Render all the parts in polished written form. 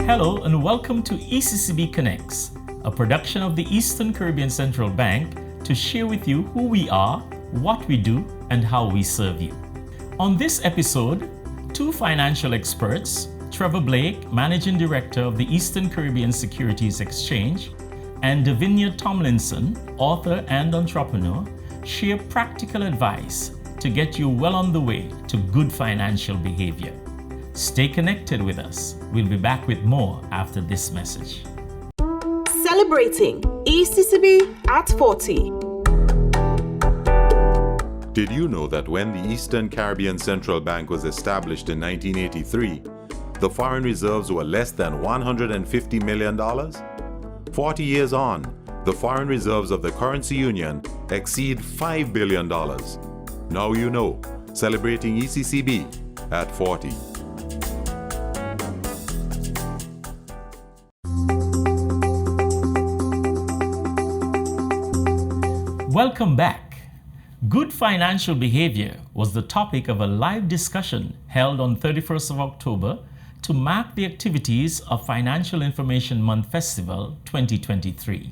Hello and welcome to ECCB Connects, a production of the Eastern Caribbean Central Bank to share with you who we are, what we do, and how we serve you. On this episode, two financial experts, Trevor Blake, Managing Director of the Eastern Caribbean Securities Exchange, and Davinia Tomlinson, author and entrepreneur, share practical advice to get you well on the way to good financial behavior. Stay connected with us. We'll be back with more after this message. Celebrating ECCB at 40. Did you know that when the Eastern Caribbean Central Bank was established in 1983, the foreign reserves were less than $150 million? 40 years on, the foreign reserves of the currency union exceed $5 billion. Now you know, celebrating ECCB at 40. Welcome back. Good financial behavior was the topic of a live discussion held on 31st of October to mark the activities of Financial Information Month Festival 2023.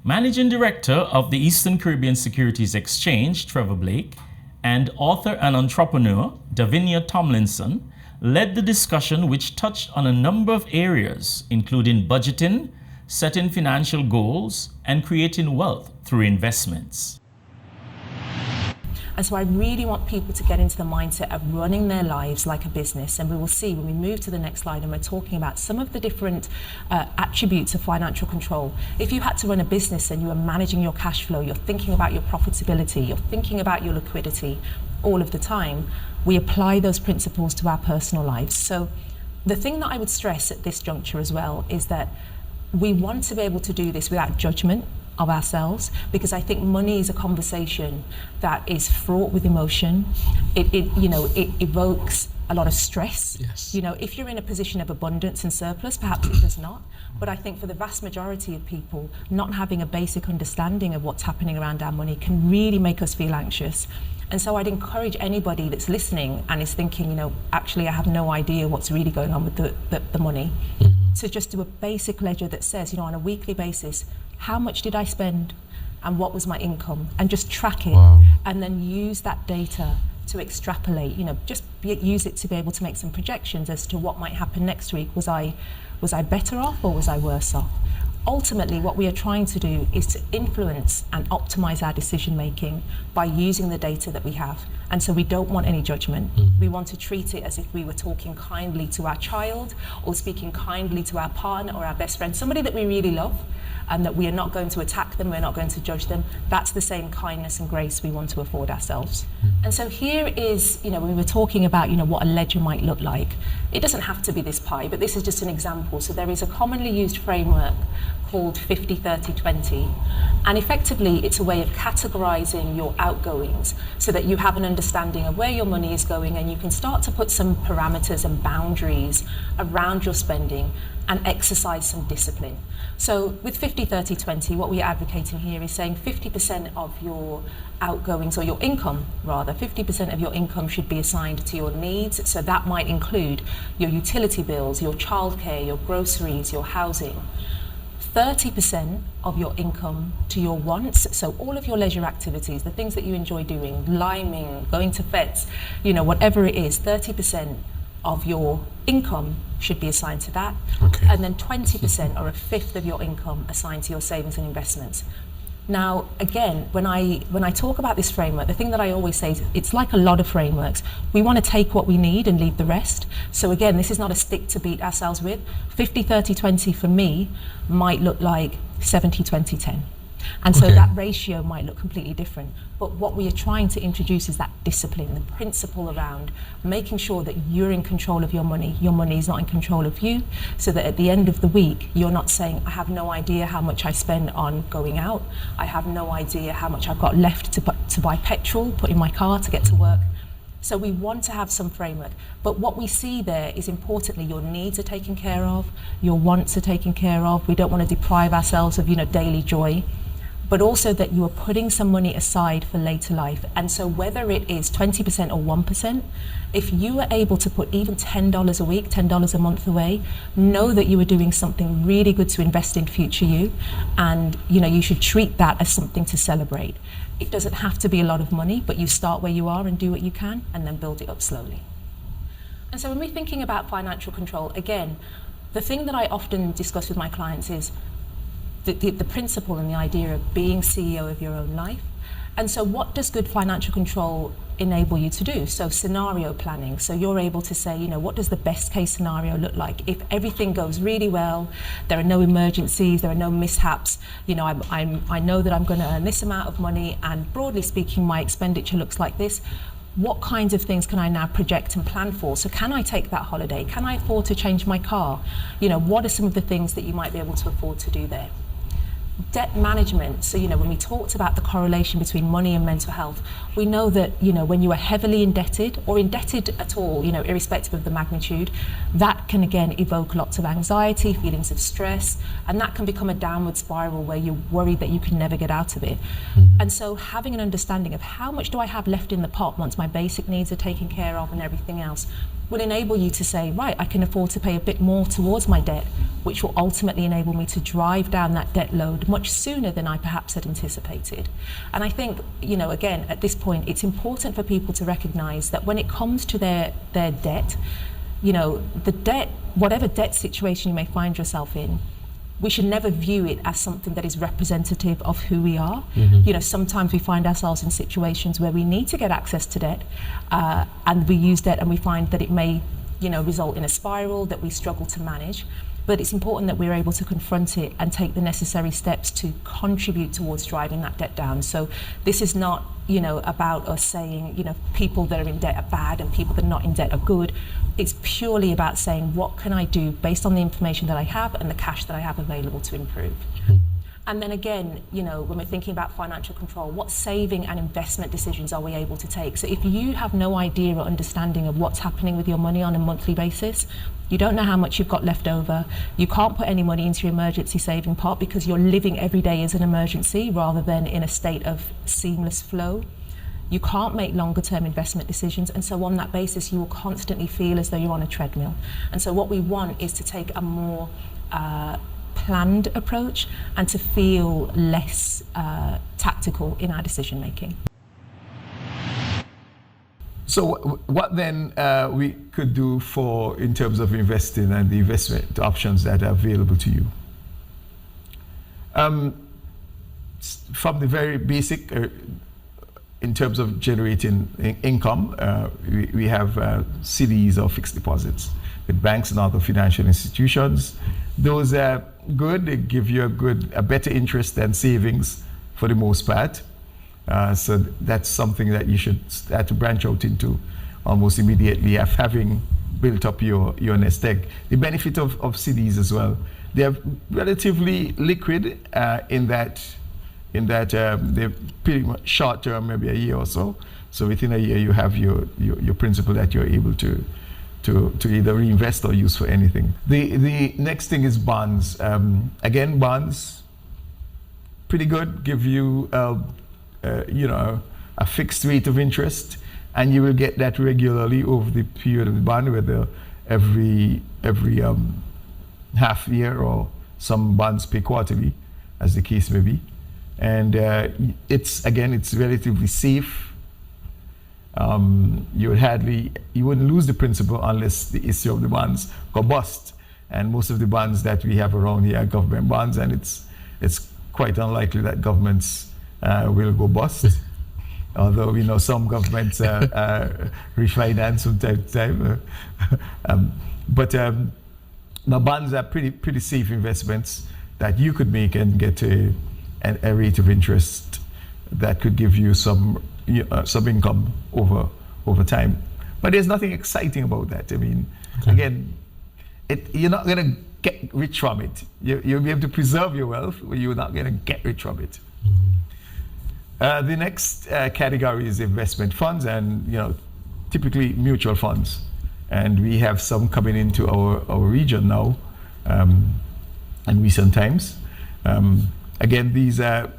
Managing Director of the Eastern Caribbean Securities Exchange, Trevor Blake, and author and entrepreneur, Davinia Tomlinson, led the discussion which touched on a number of areas, including budgeting, setting financial goals, and creating wealth through investments. And so I really want people to get into the mindset of running their lives like a business. And we will see when we move to the next slide and we're talking about some of the different attributes of financial control. If you had to run a business and you are managing your cash flow, you're thinking about your profitability, you're thinking about your liquidity all of the time, we apply those principles to our personal lives. So the thing that I would stress at this juncture as well is that we want to be able to do this without judgment of ourselves, because I think money is a conversation that is fraught with emotion. It evokes a lot of stress. Yes. If you're in a position of abundance and surplus, perhaps it does not. But I think for the vast majority of people, not having a basic understanding of what's happening around our money can really make us feel anxious. And so I'd encourage anybody that's listening and is thinking, actually I have no idea what's really going on with the money, to just do a basic ledger that says, on a weekly basis, how much did I spend and what was my income, and just track it. Wow. And then use that data to extrapolate, use it to be able to make some projections as to what might happen next week. Was I better off or was I worse off? Ultimately, what we are trying to do is to influence and optimize our decision making by using the data that we have. And so we don't want any judgment. We want to treat it as if we were talking kindly to our child or speaking kindly to our partner or our best friend, somebody that we really love, and that we are not going to attack them, we're not going to judge them. That's the same kindness and grace we want to afford ourselves. And so here is, we were talking about, what a ledger might look like. It doesn't have to be this pie, but this is just an example. So there is a commonly used framework called 50-30-20. And effectively, it's a way of categorizing your outgoings so that you have an understanding of where your money is going, and you can start to put some parameters and boundaries around your spending and exercise some discipline. So with 50-30-20, what we're advocating here is saying 50% of your outgoings, or your income rather, 50% of your income should be assigned to your needs. So that might include your utility bills, your childcare, your groceries, your housing. 30% of your income to your wants, so all of your leisure activities, the things that you enjoy doing, liming, going to fets, whatever it is, 30% of your income should be assigned to that. Okay. And then 20% or a fifth of your income assigned to your savings and investments. Now, again, when I talk about this framework, the thing that I always say is it's like a lot of frameworks. We want to take what we need and leave the rest. So again, this is not a stick to beat ourselves with. 50-30-20 for me might look like 70-20-10. And so that ratio might look completely different. But what we are trying to introduce is that discipline, the principle around making sure that you're in control of your money is not in control of you, so that at the end of the week, you're not saying, I have no idea how much I spend on going out. I have no idea how much I've got left to buy petrol, put in my car to get to work. So we want to have some framework. But what we see there is, importantly, your needs are taken care of, your wants are taken care of. We don't want to deprive ourselves of, daily joy. but also that you are putting some money aside for later life. And so whether it is 20% or 1%, if you are able to put even $10 a week, $10 a month away, know that you are doing something really good to invest in future you. And you should treat that as something to celebrate. It doesn't have to be a lot of money, but you start where you are and do what you can and then build it up slowly. And so when we're thinking about financial control, again, the thing that I often discuss with my clients is the principle and the idea of being CEO of your own life. And so what does good financial control enable you to do? So scenario planning. So you're able to say, what does the best case scenario look like? If everything goes really well, there are no emergencies, there are no mishaps, I know that I'm going to earn this amount of money, and broadly speaking, my expenditure looks like this. What kinds of things can I now project and plan for? So can I take that holiday? Can I afford to change my car? What are some of the things that you might be able to afford to do there? Debt management. So, when we talked about the correlation between money and mental health, we know that, when you are heavily indebted or indebted at all, irrespective of the magnitude, that can again evoke lots of anxiety, feelings of stress, and that can become a downward spiral where you're worried that you can never get out of it. And so having an understanding of how much do I have left in the pot once my basic needs are taken care of and everything else will enable you to say, right, I can afford to pay a bit more towards my debt, which will ultimately enable me to drive down that debt load much sooner than I perhaps had anticipated. And I think, again, at this point, it's important for people to recognize that when it comes to their debt, the debt, whatever debt situation you may find yourself in, we should never view it as something that is representative of who we are. Sometimes we find ourselves in situations where we need to get access to debt, and we use debt and we find that it may, result in a spiral that we struggle to manage. But it's important that we're able to confront it and take the necessary steps to contribute towards driving that debt down. So this is not, about us saying, people that are in debt are bad and people that are not in debt are good. It's purely about saying, what can I do based on the information that I have and the cash that I have available to improve? And then again, when we're thinking about financial control, what saving and investment decisions are we able to take? So if you have no idea or understanding of what's happening with your money on a monthly basis, you don't know how much you've got left over, you can't put any money into your emergency saving pot because you're living every day as an emergency rather than in a state of seamless flow. You can't make longer term investment decisions, and so on that basis you will constantly feel as though you're on a treadmill. And so what we want is to take a more planned approach and to feel less tactical in our decision making. So what then we could do in terms of investing and the investment options that are available to you? From the very basic, in terms of generating income, we have CDs or fixed deposits with banks and other financial institutions. Those are good. They give you a better interest than savings for the most part. So that's something that you should start to branch out into almost immediately having built up your nest egg. The benefit of CDs as well, they are relatively liquid in that they're pretty much short term, maybe a year or so. So within a year you have your principal that you're able to either reinvest or use for anything. The next thing is bonds. Again, bonds, pretty good, give you a fixed rate of interest, and you will get that regularly over the period of the bond, whether every half year or some bonds pay quarterly, as the case may be. And it's relatively safe. You wouldn't lose the principal unless the issue of the bonds go bust. And most of the bonds that we have around here are government bonds, and it's quite unlikely that governments will go bust. Although we know some governments refinance from time to time. But the bonds are pretty safe investments that you could make and get a rate of interest that could give you some income over time. But there's nothing exciting about that. I mean, again, you're not going to get rich from it. You'll be able to preserve your wealth, but you're not going to get rich from it. The next category is investment funds, and typically mutual funds. And we have some coming into our region now in recent times. Again, these are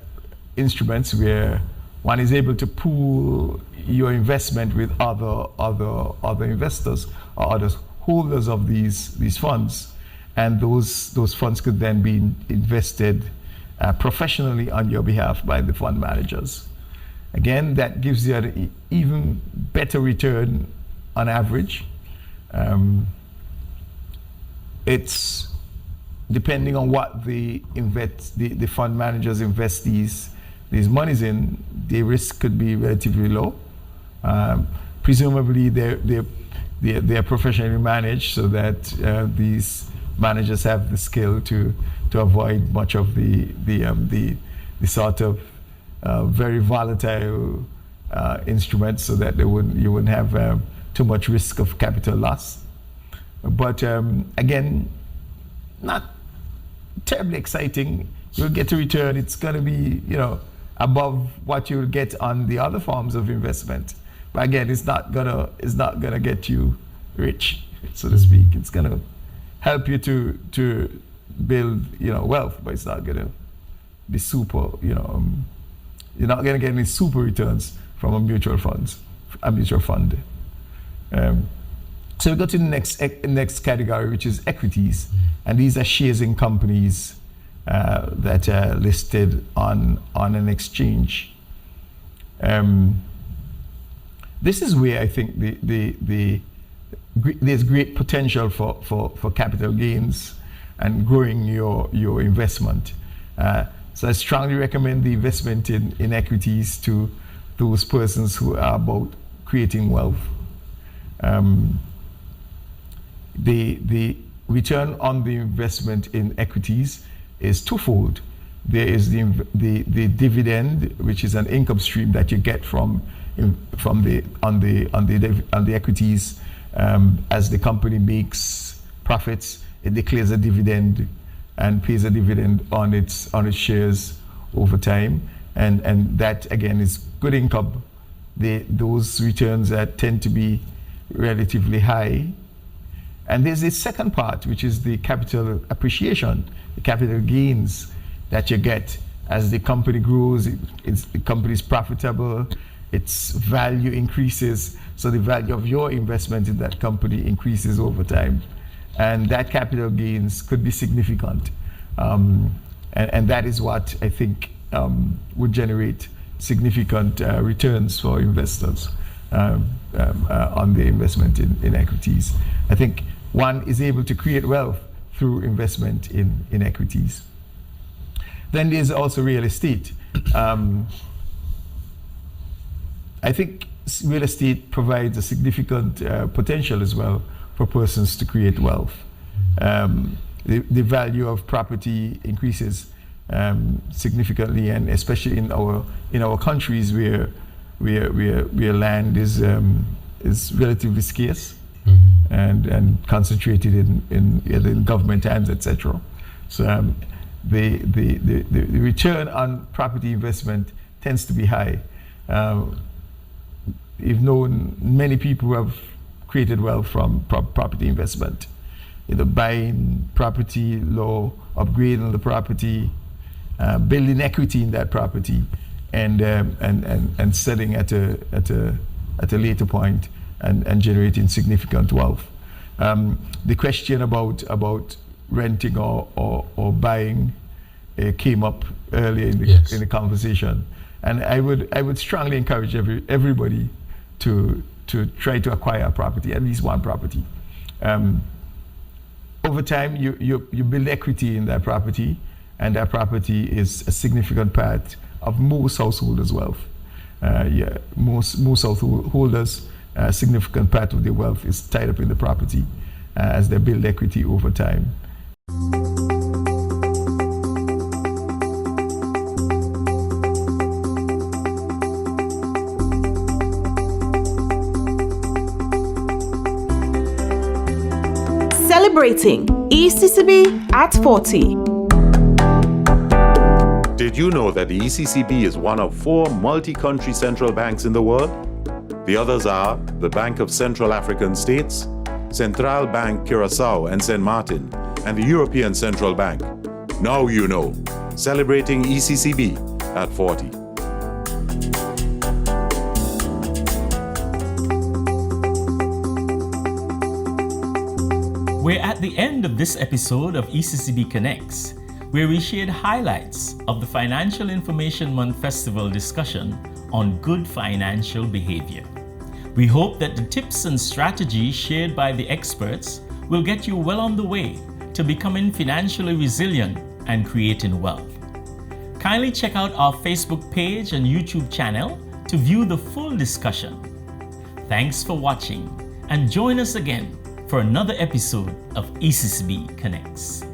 instruments where one is able to pool your investment with other investors or other holders of these funds, and those funds could then be invested professionally on your behalf by the fund managers. Again, that gives you an even better return on average. It's depending on what the fund managers invest these monies in, the risk could be relatively low. Presumably, they're professionally managed so that these managers have the skill to avoid much of the sort of very volatile instruments, so that you wouldn't have too much risk of capital loss. But again, not terribly exciting. You'll get a return. It's going to be, above what you'll get on the other forms of investment. But again, it's not gonna get you rich, so to speak. It's gonna help you to build, wealth, but it's not gonna be super. You're not gonna get any super returns from a mutual fund. So we go to the next category, which is equities, and these are shares in companies that are listed on an exchange. This is where I think there's great potential for capital gains and growing your investment. So I strongly recommend the investment in equities to those persons who are about creating wealth. The return on the investment in equities is twofold. There is the dividend, which is an income stream that you get on the equities. As the company makes profits, it declares a dividend and pays a dividend on its shares over time, and that again is good income. Those returns tend to be relatively high. And there's a second part, which is the capital appreciation, the capital gains that you get as the company grows. The company is profitable, its value increases, so the value of your investment in that company increases over time, and that capital gains could be significant, and that is what I think would generate significant returns for investors on the investment in equities. I think one is able to create wealth through investment in equities. Then there's also real estate. I think real estate provides a significant potential as well for persons to create wealth. The value of property increases significantly, and especially in our countries where land is relatively scarce and concentrated in government hands, etc. So the return on property investment tends to be high. You've known many people who have created wealth from property investment, buying property low, upgrading the property, building equity in that property, and selling at a later point and generating significant wealth. The question about renting or buying came up earlier in the conversation, and I would strongly encourage everybody to try to acquire a property, at least one property. Over time, you build equity in that property, and that property is a significant part of most householders' wealth. Most householders, a significant part of their wealth is tied up in the property as they build equity over time. Celebrating ECCB at 40. Did you know that the ECCB is one of 4 multi-country central banks in the world? The others are the Bank of Central African States, Central Bank Curaçao and Saint Martin, and the European Central Bank. Now you know. Celebrating ECCB at 40. We're at the end of this episode of ECCB Connects, where we shared highlights of the Financial Information Month Festival discussion on good financial behavior. We hope that the tips and strategies shared by the experts will get you well on the way to becoming financially resilient and creating wealth. Kindly check out our Facebook page and YouTube channel to view the full discussion. Thanks for watching, and join us again for another episode of ECCB Connects.